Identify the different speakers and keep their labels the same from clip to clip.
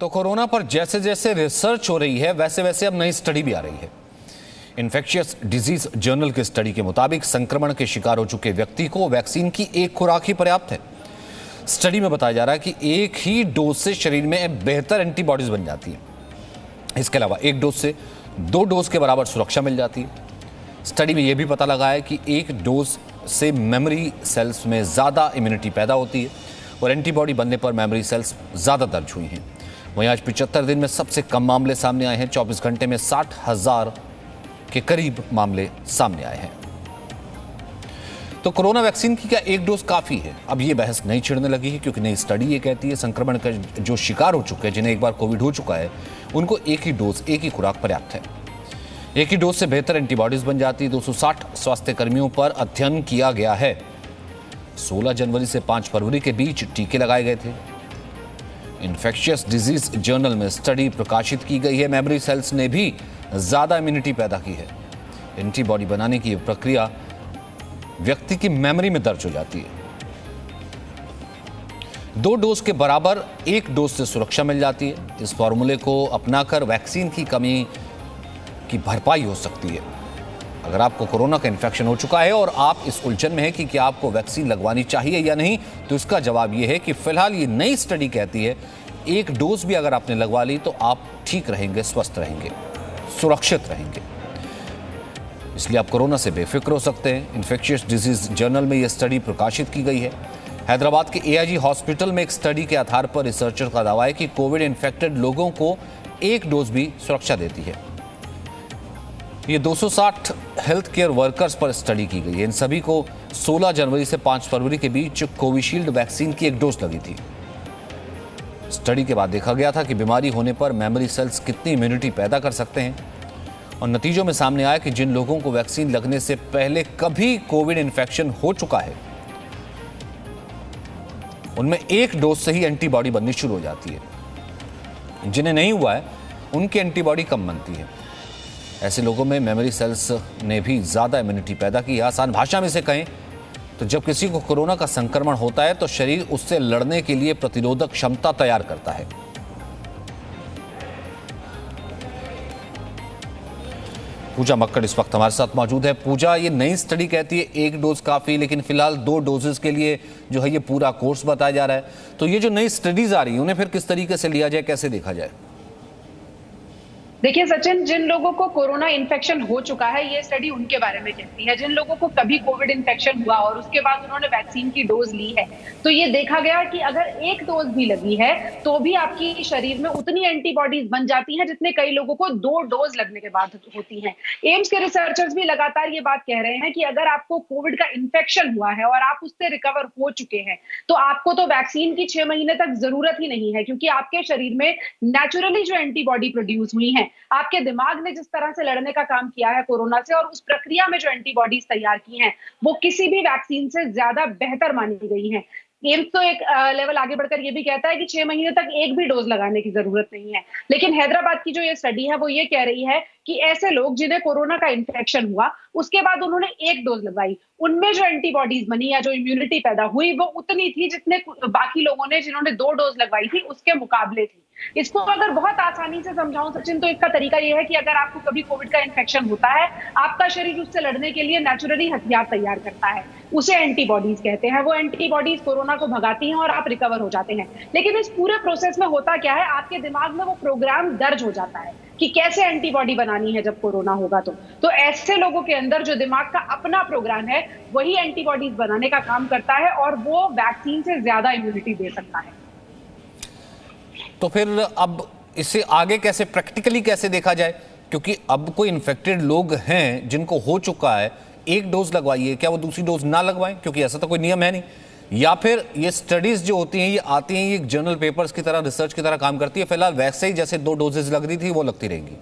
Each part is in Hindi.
Speaker 1: तो कोरोना पर जैसे जैसे रिसर्च हो रही है वैसे वैसे अब नई स्टडी भी आ रही है। इन्फेक्शियस डिजीज जर्नल की स्टडी के मुताबिक संक्रमण के शिकार हो चुके व्यक्ति को वैक्सीन की एक खुराक ही पर्याप्त है। स्टडी में बताया जा रहा है कि एक ही डोज से शरीर में बेहतर एंटीबॉडीज बन जाती है। इसके अलावा एक डोज से 2 डोज के बराबर सुरक्षा मिल जाती है। स्टडी में यह भी पता लगा है कि एक डोज से मेमोरी सेल्स में ज़्यादा इम्यूनिटी पैदा होती है और एंटीबॉडी बनने पर मेमोरी सेल्स ज़्यादा दर्ज हुई हैं। वहीं आज 75 दिन में सबसे कम मामले सामने आए हैं। 24 घंटे में 60,000 के करीब मामले सामने आए हैं। तो कोरोना वैक्सीन की क्या एक डोज काफ़ी है? अब ये बहस नहीं छिड़ने लगी है, क्योंकि नई स्टडी ये कहती है संक्रमण का जो शिकार हो चुके हैं, जिन्हें एक बार कोविड हो चुका है, उनको एक ही डोज, एक ही खुराक पर्याप्त है। एक ही डोज से बेहतर एंटीबॉडीज बन जाती है। 260 स्वास्थ्य कर्मियों पर अध्ययन किया गया है। 16 जनवरी से 5 फरवरी के बीच टीके लगाए गए थे। इन्फेक्शियस डिजीज जर्नल में स्टडी प्रकाशित की गई है। मेमोरी सेल्स ने भी ज्यादा इम्यूनिटी पैदा की है। एंटीबॉडी बनाने की प्रक्रिया व्यक्ति की मेमोरी में दर्ज हो जाती है। 2 डोज के बराबर एक डोज से सुरक्षा मिल जाती है। इस फॉर्मूले को अपनाकर वैक्सीन की कमी की भरपाई हो सकती है। अगर आपको कोरोना का इन्फेक्शन हो चुका है और आप इस उलझन में हैं कि क्या आपको वैक्सीन लगवानी चाहिए या नहीं, तो इसका जवाब यह है कि फिलहाल ये नई स्टडी कहती है एक डोज भी अगर आपने लगवा ली तो आप ठीक रहेंगे, स्वस्थ रहेंगे, सुरक्षित रहेंगे। इसलिए आप कोरोना से बेफिक्र हो सकते हैं। इन्फेक्शियस डिजीज जर्नल में यह स्टडी प्रकाशित की गई है। हैदराबाद के AIG हॉस्पिटल में एक स्टडी के आधार पर रिसर्चर का दावा है कि कोविड इन्फेक्टेड लोगों को एक डोज भी सुरक्षा देती है। ये 260 हेल्थ केयर वर्कर्स पर स्टडी की गई है। इन सभी को 16 जनवरी से 5 फरवरी के बीच कोविशील्ड वैक्सीन की एक डोज लगी थी। स्टडी के बाद देखा गया था कि बीमारी होने पर मेमोरी सेल्स कितनी इम्यूनिटी पैदा कर सकते हैं, और नतीजों में सामने आया कि जिन लोगों को वैक्सीन लगने से पहले कभी कोविड इन्फेक्शन हो चुका है, उनमें एक डोज से ही एंटीबॉडी बननी शुरू हो जाती है। जिन्हें नहीं हुआ है उनकी एंटीबॉडी कम बनती है। ऐसे लोगों में मेमोरी सेल्स ने भी ज़्यादा इम्यूनिटी पैदा की। आसान भाषा में से कहें तो जब किसी को कोरोना का संक्रमण होता है तो शरीर उससे लड़ने के लिए प्रतिरोधक क्षमता तैयार करता है। पूजा मक्कड़ इस वक्त हमारे साथ मौजूद है। पूजा, ये नई स्टडी कहती है एक डोज काफ़ी, लेकिन फिलहाल 2 डोजेस के लिए जो है ये पूरा कोर्स बताया जा रहा है। तो ये जो नई स्टडीज आ रही है उन्हें फिर किस तरीके से लिया जाए, कैसे देखा जाए?
Speaker 2: देखिए सचिन, जिन लोगों को कोरोना इन्फेक्शन हो चुका है, ये स्टडी उनके बारे में कहती है। जिन लोगों को कभी कोविड इन्फेक्शन हुआ और उसके बाद उन्होंने वैक्सीन की डोज ली है, तो ये देखा गया कि अगर एक डोज भी लगी है तो भी आपकी शरीर में उतनी एंटीबॉडीज बन जाती हैं जितने कई लोगों को 2 डोज लगने के बाद होती हैं। एम्स के रिसर्चर्स भी लगातार ये बात कह रहे हैं कि अगर आपको कोविड का इन्फेक्शन हुआ है और आप उससे रिकवर हो चुके हैं, तो आपको तो वैक्सीन की 6 महीने तक जरूरत ही नहीं है, क्योंकि आपके शरीर में नेचुरली जो एंटीबॉडी प्रोड्यूस हुई है, आपके दिमाग ने जिस तरह से लड़ने का काम किया है कोरोना से, और उस प्रक्रिया में जो एंटीबॉडीज तैयार की हैं, वो किसी भी वैक्सीन से ज्यादा बेहतर मानी गई हैं। एम्स तो एक लेवल आगे बढ़कर ये भी कहता है कि 6 महीने तक एक भी डोज लगाने की जरूरत नहीं है। लेकिन हैदराबाद की जो ये स्टडी है वो ये कह रही है कि ऐसे लोग जिन्हें कोरोना का इन्फेक्शन हुआ, उसके बाद उन्होंने एक डोज लगवाई, उनमें जो एंटीबॉडीज बनी या जो इम्यूनिटी पैदा हुई वो उतनी थी जितने बाकी लोगों ने जिन्होंने 2 डोज लगवाई थी उसके मुकाबले थी। इसको अगर बहुत आसानी से समझाऊं सचिन, तो इसका तरीका यह है कि अगर आपको कभी कोविड का इन्फेक्शन होता है, आपका शरीर उससे लड़ने के लिए नेचुरली हथियार तैयार करता है, उसे एंटीबॉडीज कहते हैं। वो एंटीबॉडीज कोरोना को भगाती हैं और आप रिकवर हो जाते हैं। लेकिन इस पूरे प्रोसेस में होता क्या है, आपके दिमाग में वो प्रोग्राम दर्ज हो जाता है कि कैसे एंटीबॉडी बनानी है जब कोरोना होगा। तो ऐसे लोगों के अंदर जो दिमाग का अपना प्रोग्राम है, वही एंटीबॉडीज बनाने का काम करता है और वो वैक्सीन से ज्यादा इम्यूनिटी दे सकता है।
Speaker 1: तो फिर अब इसे आगे कैसे प्रैक्टिकली कैसे देखा जाए? क्योंकि अब कोई इन्फेक्टेड लोग हैं जिनको हो चुका है, एक डोज लगवाइए, क्या वो दूसरी डोज ना लगवाएं? क्योंकि ऐसा तो कोई नियम है नहीं। या फिर ये स्टडीज जो होती हैं ये आती हैं, ये जर्नल पेपर्स की तरह, रिसर्च की तरह काम करती है, फिलहाल वैसे ही जैसे 2 डोजेज लग रही थी वो लगती रहेंगी।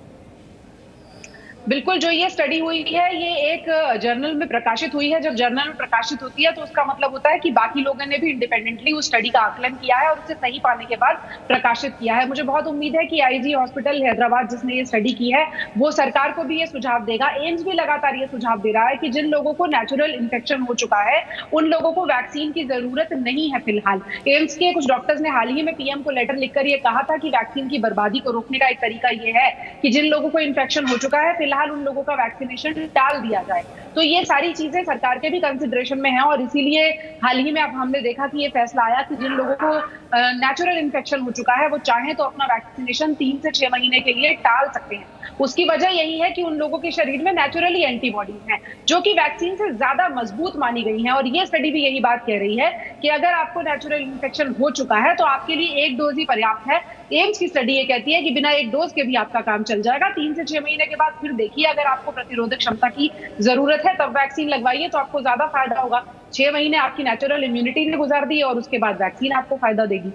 Speaker 2: बिल्कुल, जो ये स्टडी हुई है, ये एक जर्नल में प्रकाशित हुई है। जब जर्नल में प्रकाशित होती है, तो उसका मतलब होता है कि बाकी लोगों ने भी इंडिपेंडेंटली उस स्टडी का आकलन किया है और उसे सही पाने के बाद प्रकाशित किया है। मुझे बहुत उम्मीद है कि आईजी हॉस्पिटल हैदराबाद, जिसने ये स्टडी की है, वो सरकार को भी ये सुझाव देगा। एम्स भी लगातार ये सुझाव दे रहा है कि जिन लोगों को नेचुरल इन्फेक्शन हो चुका है, उन लोगों को वैक्सीन की जरूरत नहीं है फिलहाल। एम्स के कुछ डॉक्टर्स ने हाल ही में पीएम को लेटर लिखकर ये कहा था कि वैक्सीन की बर्बादी को रोकने का एक तरीका ये है कि जिन लोगों को इन्फेक्शन हो चुका है, फिलहाल उन लोगों का वैक्सीनेशन टाल दिया जाए। तो ये सारी चीजें सरकार के भी कंसिडरेशन में है और इसीलिए हाल ही में अब हमने देखा कि ये फैसला आया कि जिन लोगों को नेचुरल इन्फेक्शन हो चुका है, वो चाहें तो अपना वैक्सीनेशन 3 से 6 महीने के लिए टाल सकते हैं। उसकी वजह यही है कि उन लोगों के शरीर में नेचुरली एंटीबॉडीज हैं, जो कि वैक्सीन से ज्यादा मजबूत मानी गई हैं। और ये स्टडी भी यही बात कह रही है कि अगर आपको नेचुरल इन्फेक्शन हो चुका है, तो आपके लिए एक डोज ही पर्याप्त है। एम्स की स्टडी ये कहती है कि बिना एक डोज के भी आपका काम चल जाएगा। 3 से 6 महीने के बाद फिर देखिए, अगर आपको प्रतिरोधक क्षमता की जरूरत है, तब वैक्सीन लगवाइए, तो आपको ज्यादा फायदा होगा। 6 महीने आपकी नेचुरल इम्यूनिटी ने गुजार दी और उसके बाद वैक्सीन आपको फायदा देगी।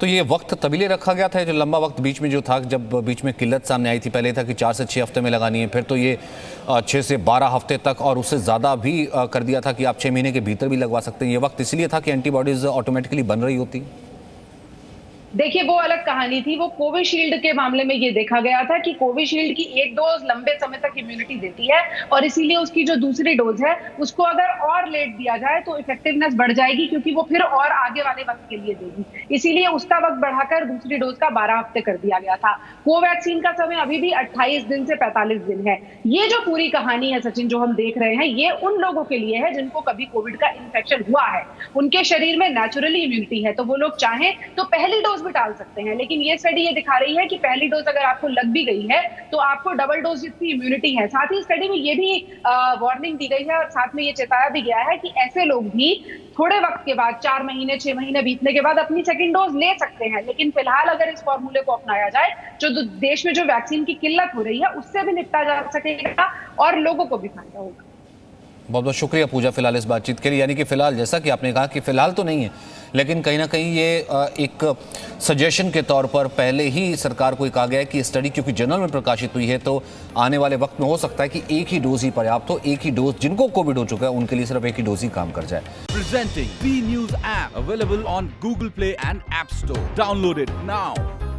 Speaker 1: तो ये वक्त तभी लिए रखा गया था, जो लंबा वक्त बीच में जो था, जब बीच में किल्लत सामने आई थी। पहले था कि 4 से 6 हफ्ते में लगानी है, फिर तो ये 6 से 12 हफ्ते तक और उससे ज़्यादा भी कर दिया था कि आप 6 महीने के भीतर भी लगवा सकते हैं। ये वक्त इसलिए था कि एंटीबॉडीज ऑटोमेटिकली बन रही होती।
Speaker 2: देखिए, वो अलग कहानी थी। वो कोविशील्ड के मामले में ये देखा गया था कि कोविशील्ड की एक डोज लंबे समय तक इम्यूनिटी देती है और इसीलिए उसकी जो दूसरी डोज है, उसको अगर और लेट दिया जाए तो इफेक्टिवनेस बढ़ जाएगी, क्योंकि वो फिर और आगे वाले वक्त के लिए देगी। इसीलिए उसका वक्त बढ़ाकर दूसरी डोज का 12 हफ्ते कर दिया गया था। कोवैक्सीन का समय अभी भी 28 दिन से 45 दिन है। ये जो पूरी कहानी है सचिन, जो हम देख रहे हैं, ये उन लोगों के लिए है जिनको कभी कोविड का इन्फेक्शन हुआ है, उनके शरीर में नेचुरली इम्यूनिटी है, तो वो लोग चाहें तो पहली डोज भी टाल सकते हैं। लेकिन ये स्टडी ये दिखा रही है कि पहली डोज अगर आपको लग भी गई है, तो आपको डबल डोज जितनी इम्यूनिटी है। साथ ही स्टडी में ये भी वार्निंग दी गई है और साथ में ये चेताया भी गया है कि ऐसे लोग भी थोड़े वक्त के बाद, 4 महीने 6 महीने बीतने के बाद अपनी सेकंड डोज ले सकते हैं। लेकिन फिलहाल अगर इस फॉर्मूले को अपनाया जाए, जो देश में जो वैक्सीन की किल्लत हो रही है, उससे भी निपटा जा सकेगा और लोगों को भी फायदा होगा।
Speaker 1: बहुत बहुत शुक्रिया पूजा फिलहाल इस बातचीत के लिए। यानी कि फिलहाल, जैसा कि आपने कहा कि फिलहाल तो नहीं है, लेकिन कहीं ना कहीं ये एक सजेशन के तौर पर पहले ही सरकार को कहा गया है कि स्टडी क्योंकि जर्नल में प्रकाशित हुई है, तो आने वाले वक्त में हो सकता है कि एक ही डोज ही पर्याप्त हो। एक ही डोज, जिनको कोविड हो चुका है उनके लिए सिर्फ एक ही डोज ही काम कर जाए।
Speaker 3: Presenting B News app available on Google Play and App Store. Download it now.